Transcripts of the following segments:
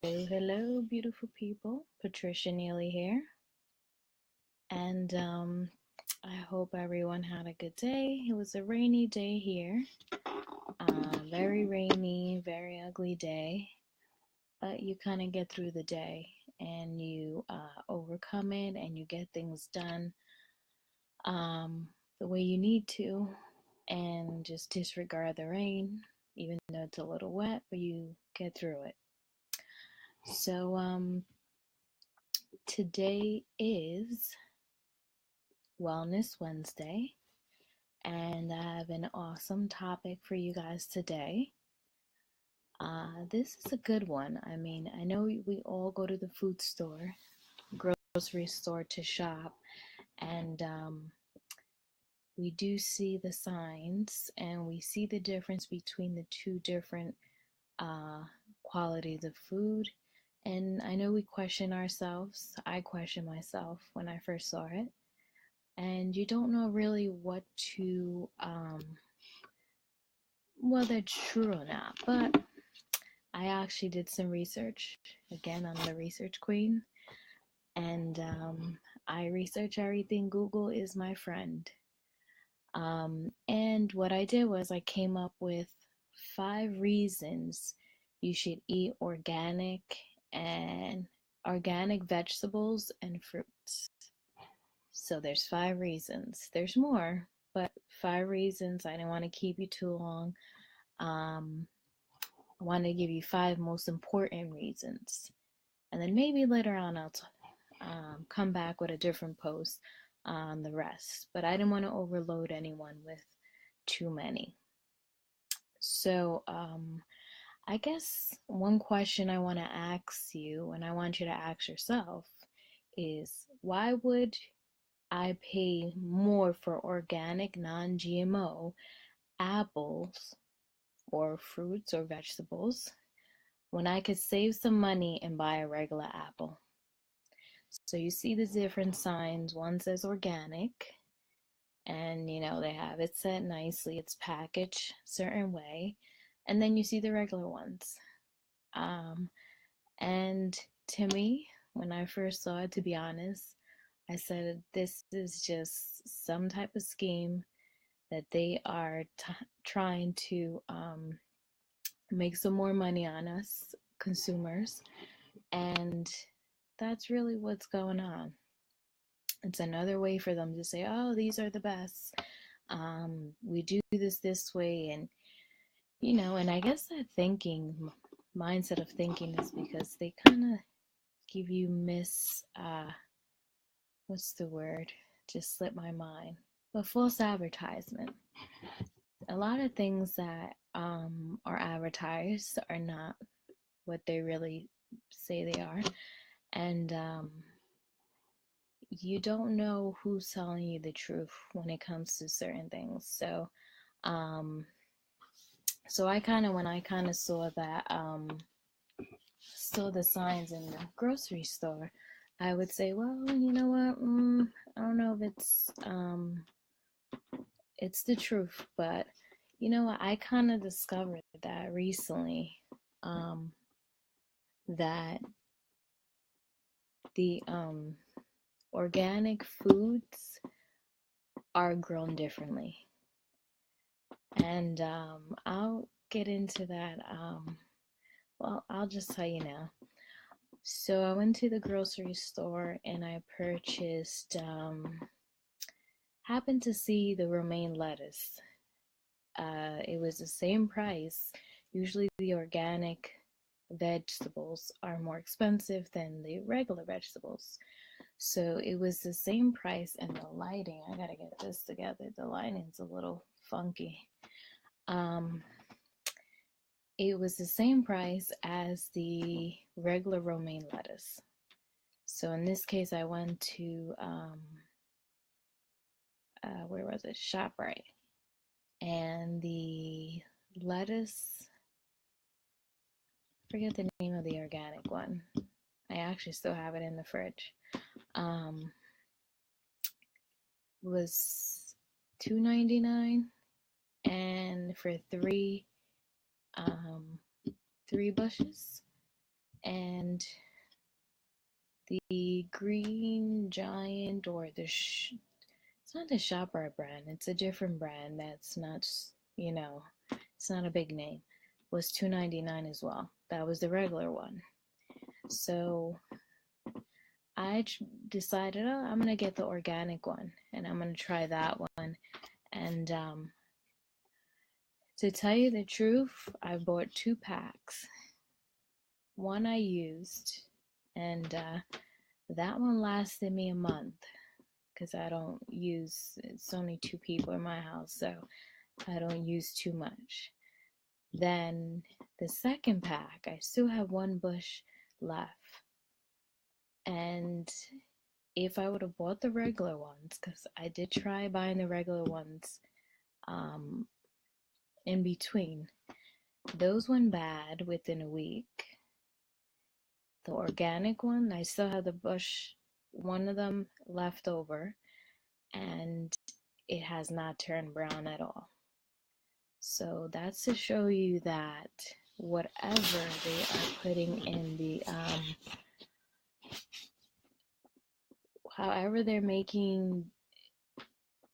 Hello, beautiful people. Patricia Neely here, and I hope everyone had a good day. It was a rainy day here, very rainy, very ugly day, but you kind of get through the day and you overcome it and you get things done the way you need to, and just disregard the rain, even though it's a little wet, but you get through it. So, today is Wellness Wednesday, and I have an awesome topic for you guys today. This is a good one. I mean, I know we all go to the food store, grocery store to shop, and we do see the signs and we see the difference between the two different uh, qualities of food. And I know we question ourselves. I question myself when I first saw it. And you don't know really what to, whether it's true or not. But I actually did some research. Again, I'm the research queen. And I research everything. Google is my friend. And what I did was I came up with 5 reasons you should eat organic vegetables and fruits. So there's 5 reasons. There's more, but 5 reasons. I didn't want to keep you too long. I want to give you 5 most important reasons. And then maybe later on I'll come back with a different post on the rest. But I didn't want to overload anyone with too many. So I guess one question I want to ask you, and I want you to ask yourself, is why would I pay more for organic non-GMO apples or fruits or vegetables when I could save some money and buy a regular apple? So you see the different signs. One says organic, and they have it set nicely, it's packaged a certain way, and then you see the regular ones. And to me, when I first saw it, to be honest, I said, this is just some type of scheme that they are trying to make some more money on us consumers. And that's really what's going on. It's another way for them to say, oh, these are the best. We do this way. And I guess that mindset of thinking is because they kind of give you what's the word? Just slipped my mind. But false advertisement. A lot of things that are advertised are not what they really say they are. And you don't know who's telling you the truth when it comes to certain things. So when I kind of saw that, saw the signs in the grocery store, I would say, well, you know what? I don't know if it's the truth, but you know what? I kind of discovered that recently, that the organic foods are grown differently, and I'll get into that. Well, I'll just tell you now. So I went to the grocery store and I purchased, happened to see the romaine lettuce. It was the same price. Usually the organic vegetables are more expensive than the regular vegetables. So it was the same price, and the lighting, I gotta get this together. The lighting's a little funky. It was the same price as the regular romaine lettuce. So in this case, I went to, where was it? ShopRite. And the lettuce, I forget the name of the organic one. I actually still have it in the fridge. Was $2.99, and for three bushes, And the Green Giant, or it's not the ShopRite brand, it's a different brand that's not, you know, it's not a big name, was $2.99 as well. That was the regular one. So I decided, oh, I'm gonna get the organic one, and I'm gonna try that one. And to tell you the truth, I bought 2 packs. One I used, and that one lasted me a month because I don't use. It's only 2 people in my house, so I don't use too much. Then the second pack, I still have one bush left, and if I would have bought the regular ones, because I did try buying the regular ones um, in between, those went bad within a week. The organic one, I still have the bush, one of them left over, and it has not turned brown at all. So that's to show you that whatever they are putting in the, however they're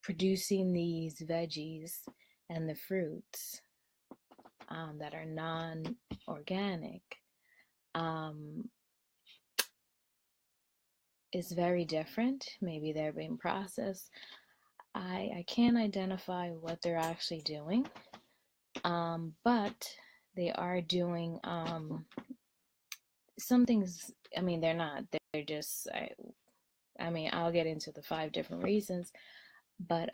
producing these veggies and the fruits that are non-organic, is very different. Maybe they're being processed. I can't identify what they're actually doing, but they are doing some things. I mean, they're not. They're just. I mean, I'll get into the 5 different reasons, but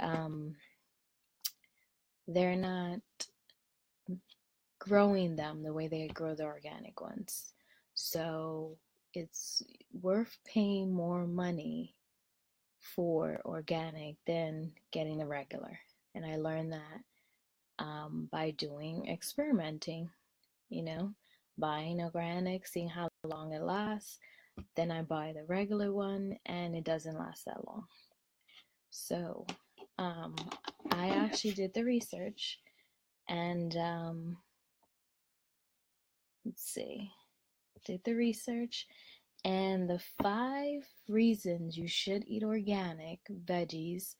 they're not growing them the way they grow the organic ones. So it's worth paying more money for organic than getting the regular. And I learned that by doing experimenting, you know, buying organic, seeing how long it lasts. Then I buy the regular one and it doesn't last that long. So I actually did the research, and let's see, did the research, and the 5 reasons you should eat organic veggies,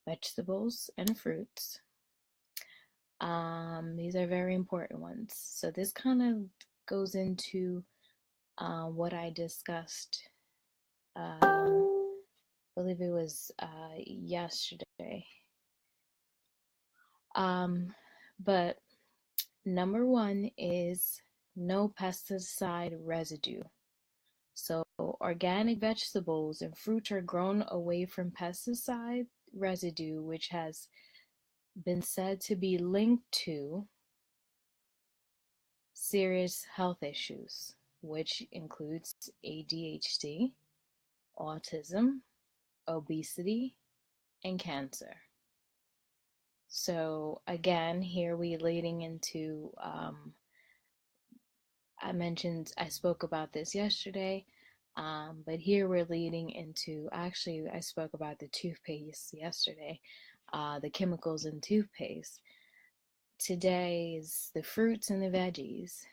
vegetables, and fruits. These are very important ones. So this kind of goes into what I discussed. I believe it was yesterday. But number 1 is no pesticide residue. So organic vegetables and fruits are grown away from pesticide residue, which has been said to be linked to serious health issues, which includes ADHD, autism, obesity, and cancer. So again, here we leading into, I spoke about this yesterday, but here we're leading into, actually I spoke about the toothpaste yesterday, the chemicals in toothpaste. Today is the fruits and the veggies.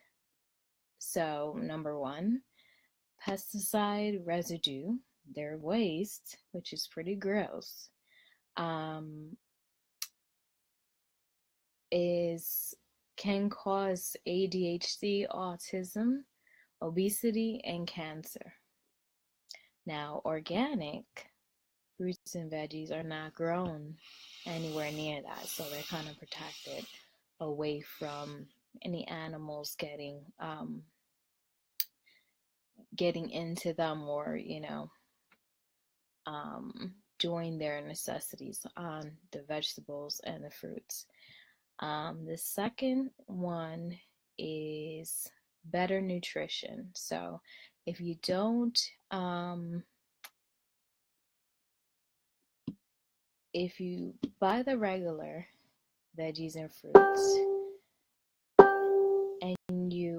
So number 1, pesticide residue, their waste, which is pretty gross, can cause ADHD, autism, obesity, and cancer. Now, organic fruits and veggies are not grown anywhere near that, so they're kind of protected away from any animals getting into them, or doing their necessities on the vegetables and the fruits. The second one is better nutrition. So if you don't, if you buy the regular veggies and fruits and you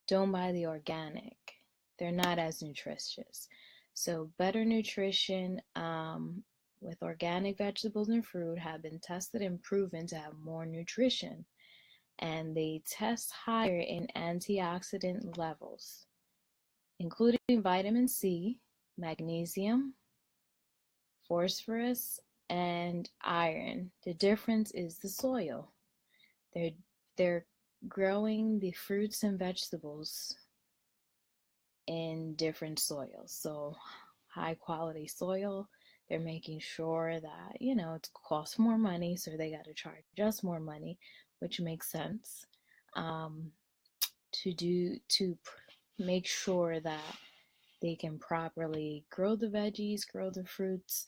don't buy the organic, they're not as nutritious. So better nutrition with organic vegetables and fruit have been tested and proven to have more nutrition. and they test higher in antioxidant levels, including vitamin C, magnesium, phosphorus, and iron. The difference is the soil. They're they're growing the fruits and vegetables in different soils. So high quality soil, they're making sure that, it costs more money, so they got to charge us more money, which makes sense. Um, to make sure that they can properly grow the veggies, grow the fruits,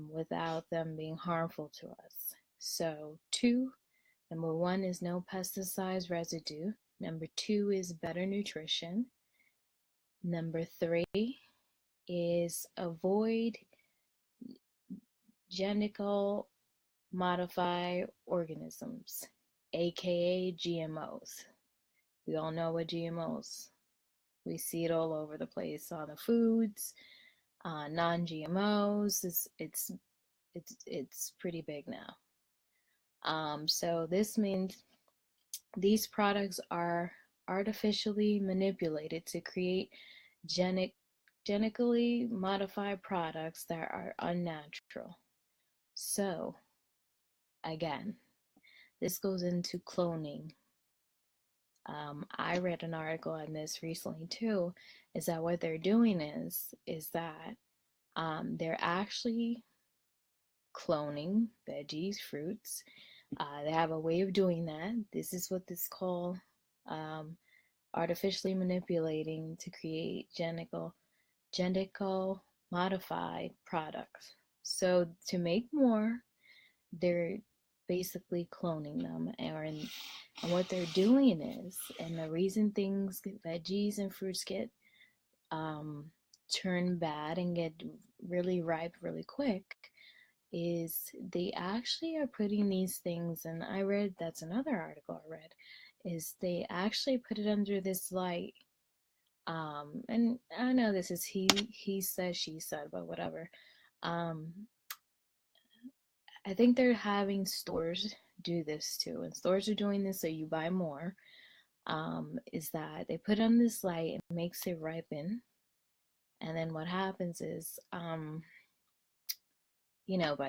without them being harmful to us. So, number one is no pesticides residue. Number two is better nutrition. Number three is avoid genetically modified organisms, aka GMOs. We all know what GMOs. We see it all over the place on the foods. Non-GMOs it's pretty big now. So this means these products are artificially manipulated to create genetically modified products that are unnatural. So again, this goes into cloning. I read an article on this recently too. Is that what they're doing is that they're actually cloning veggies, fruits. They have a way of doing that. This is what this called um, artificially manipulating to create genetically modified products. So to make more, they're basically cloning them, and what they're doing is, and the reason veggies and fruits get um, turn bad and get really ripe really quick is they actually are putting these things, and that's another article I read, is they actually put it under this light. And I know this is he said, she said, but whatever. Um, I think they're having stores do this too, and stores are doing this so you buy more. Is that they put on this light and makes it ripen, and then what happens is, by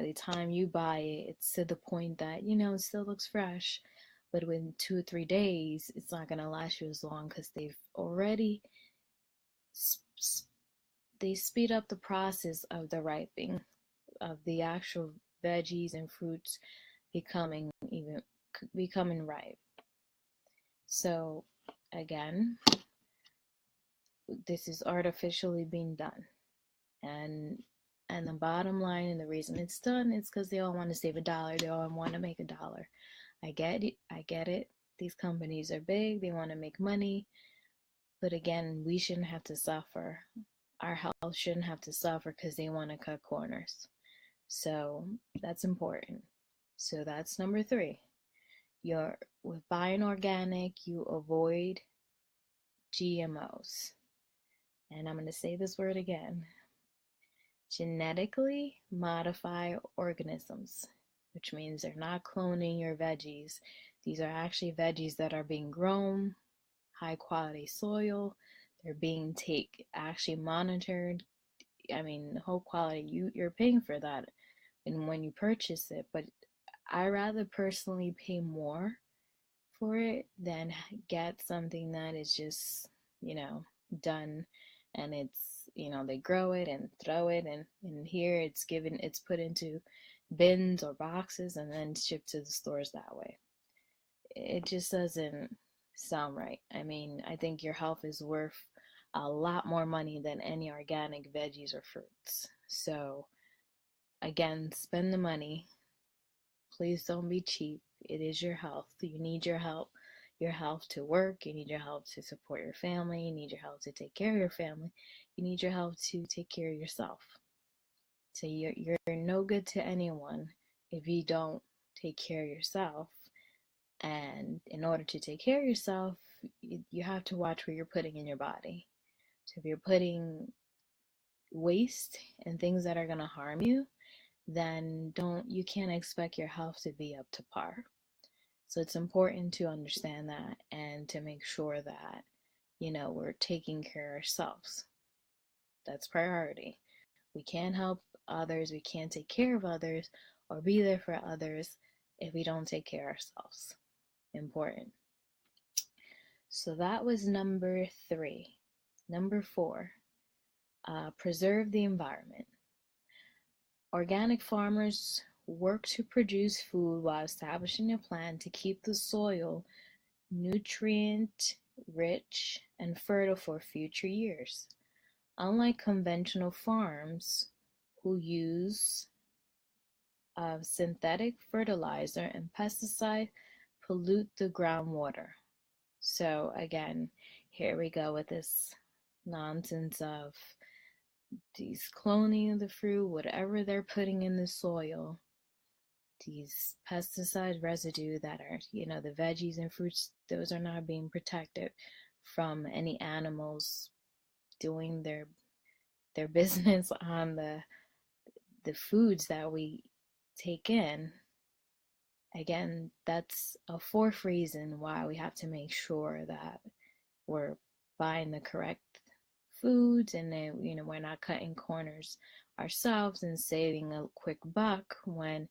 the time you buy it, it's to the point that, it still looks fresh, but within 2 or 3 days, it's not going to last you as long because they've already, they speed up the process of the ripening of the actual veggies and fruits becoming ripe. So again, this is artificially being done. And the bottom line, and the reason it's done is because they all want to save a dollar. They all want to make a dollar. I get it. These companies are big. They want to make money. But again, we shouldn't have to suffer. Our health shouldn't have to suffer because they want to cut corners. So that's important. So that's number three. With buying organic, you avoid GMOs. And I'm going to say this word again: genetically modify organisms, which means they're not cloning your veggies. These are actually veggies that are being grown, high quality soil. They're being actually monitored. I mean, the whole quality, you're paying for that and when you purchase it, but I rather personally pay more for it than get something that is just, done, and they grow it and throw it, and here it's put into bins or boxes and then shipped to the stores that way. It just doesn't sound right. I mean, I think your health is worth a lot more money than any organic veggies or fruits. So again, spend the money. Please don't be cheap. It is your health. You need your health to work. You need your health to support your family. You need your health to take care of your family. You need your health to take care of yourself. So you're no good to anyone if you don't take care of yourself. And in order to take care of yourself, you have to watch what you're putting in your body. So if you're putting waste and things that are going to harm you, then you can't expect your health to be up to par. So it's important to understand that and to make sure that, we're taking care of ourselves. That's priority. We can't help others, we can't take care of others or be there for others if we don't take care of ourselves. Important. So that was number 3. Number 4, preserve the environment. Organic farmers work to produce food while establishing a plan to keep the soil nutrient rich and fertile for future years. Unlike conventional farms who use synthetic fertilizer and pesticide pollute the groundwater. So again, here we go with this nonsense of these cloning of the fruit, whatever they're putting in the soil, these pesticide residue that are, the veggies and fruits, those are not being protected from any animals doing their business on the foods that we take in. Again, that's a fourth reason why we have to make sure that we're buying the correct foods, and then we're not cutting corners ourselves and saving a quick buck when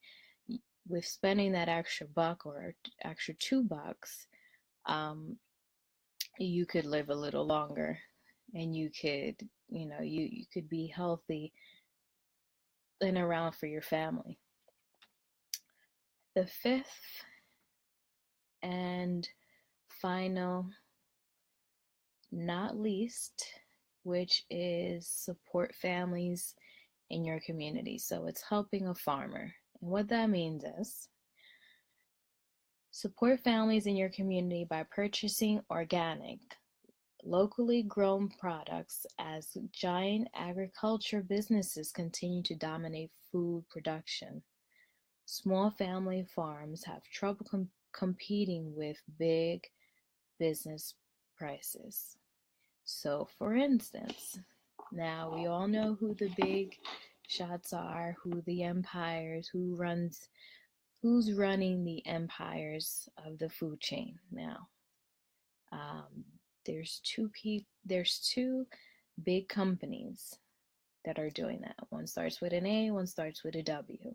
with spending that extra buck or extra $2, you could live a little longer, and you could you could be healthy and around for your family. The fifth and final, not least, which is support families in your community. So it's helping a farmer. And what that means is support families in your community by purchasing organic, locally grown products as giant agriculture businesses continue to dominate food production. Small family farms have trouble competing with big business prices. So, for instance, now we all know who the big shots are, who the empires, who's running the empires of the food chain now. Um, there's two big companies that are doing that. One starts with an A, one starts with a W.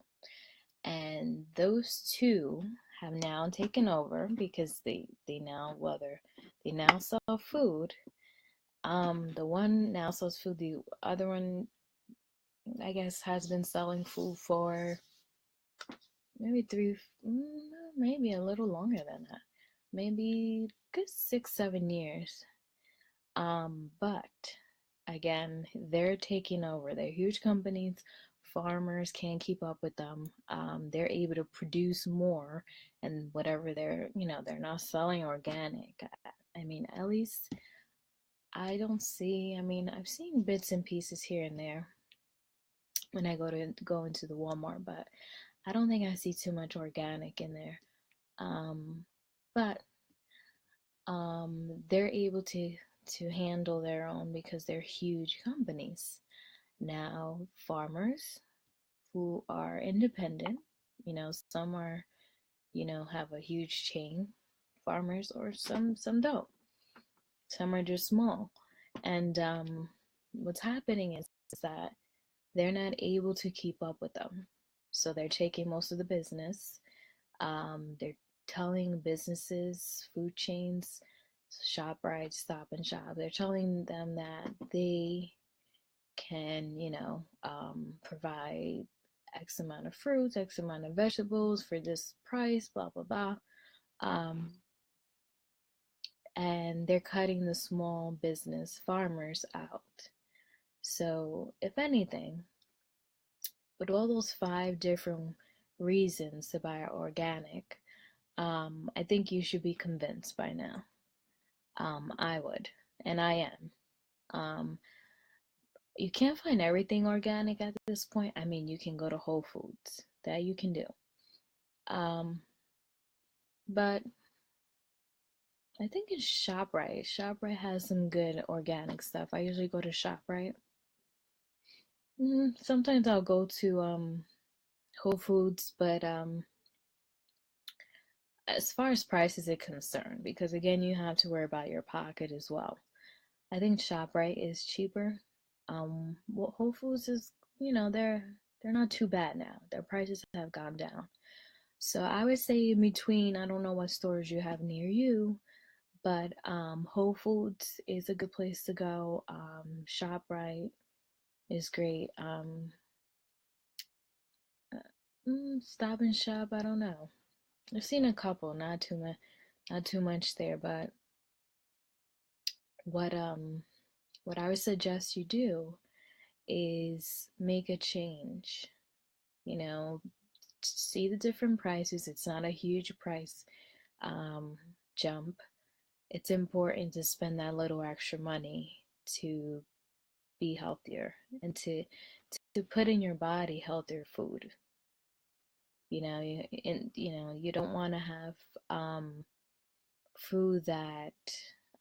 And those two have now taken over because they now, whether they now sell food. The one now sells food, the other one, I guess, has been selling food for maybe maybe a little longer than that, maybe good 6-7 years. But again, they're taking over. They're huge companies. Farmers can't keep up with them. They're able to produce more, and whatever they're not selling organic. I mean, at least I don't see. I mean, I've seen bits and pieces here and there when I go into the Walmart, but I don't think I see too much organic in there. Um, but they're able to handle their own because they're huge companies. Now, farmers who are independent, some are, have a huge chain farmers, or some don't. Some are just small. And what's happening is that they're not able to keep up with them. So they're taking most of the business. They're telling businesses, food chains, ShopRite, Stop and Shop, they're telling them that they can, provide X amount of fruits, X amount of vegetables for this price, blah, blah, blah. And they're cutting the small business farmers out. So, if anything, with all those 5 different reasons to buy organic, I think you should be convinced by now. I would, and I am. You can't find everything organic at this point. I mean, you can go to Whole Foods. That you can do. But I think it's ShopRite. ShopRite has some good organic stuff. I usually go to ShopRite. Sometimes I'll go to Whole Foods, but as far as prices are concerned, because again, you have to worry about your pocket as well. I think ShopRite is cheaper. Well, Whole Foods is, they're not too bad now. Their prices have gone down. So I would say in between, I don't know what stores you have near you, but Whole Foods is a good place to go. ShopRite is great. Stop and Shop, I don't know. I've seen a couple, not too much there, but what um what I would suggest you do is make a change. You know, see the different prices. It's not a huge price um, jump. It's important to spend that little extra money to be healthier and to put in your body healthier food. You don't want to have food that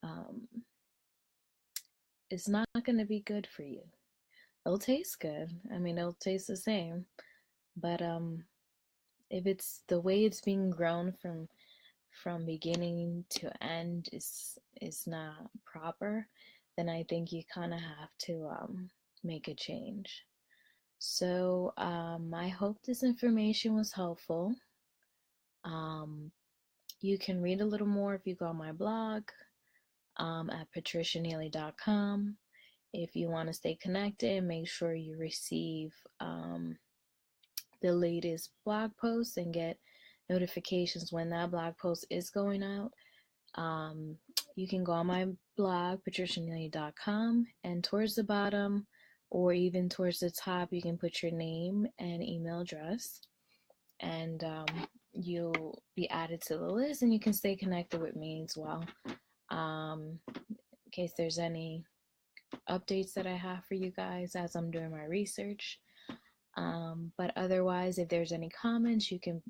um, is not going to be good for you. It'll taste good. I mean, it'll taste the same, but if it's the way it's being grown from beginning to end is not proper, then I think you kind of have to make a change. So I hope this information was helpful. Um, you can read a little more if you go on my blog at patricianeely.com. If you want to stay connected, make sure you receive the latest blog posts and get notifications when that blog post is going out. Um, you can go on my blog, patricianeely.com, and towards the bottom or even towards the top, you can put your name and email address, and you'll be added to the list, and you can stay connected with me as well. In case there's any updates that I have for you guys as I'm doing my research. But otherwise, if there's any comments, you can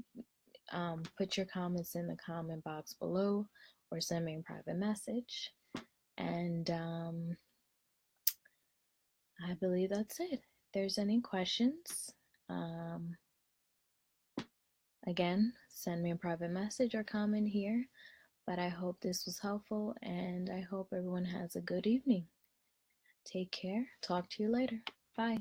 put your comments in the comment box below or send me a private message. And I believe that's it. If there's any questions, um, again, send me a private message or comment here. But I hope this was helpful and I hope everyone has a good evening. Take care. Talk to you later. Bye.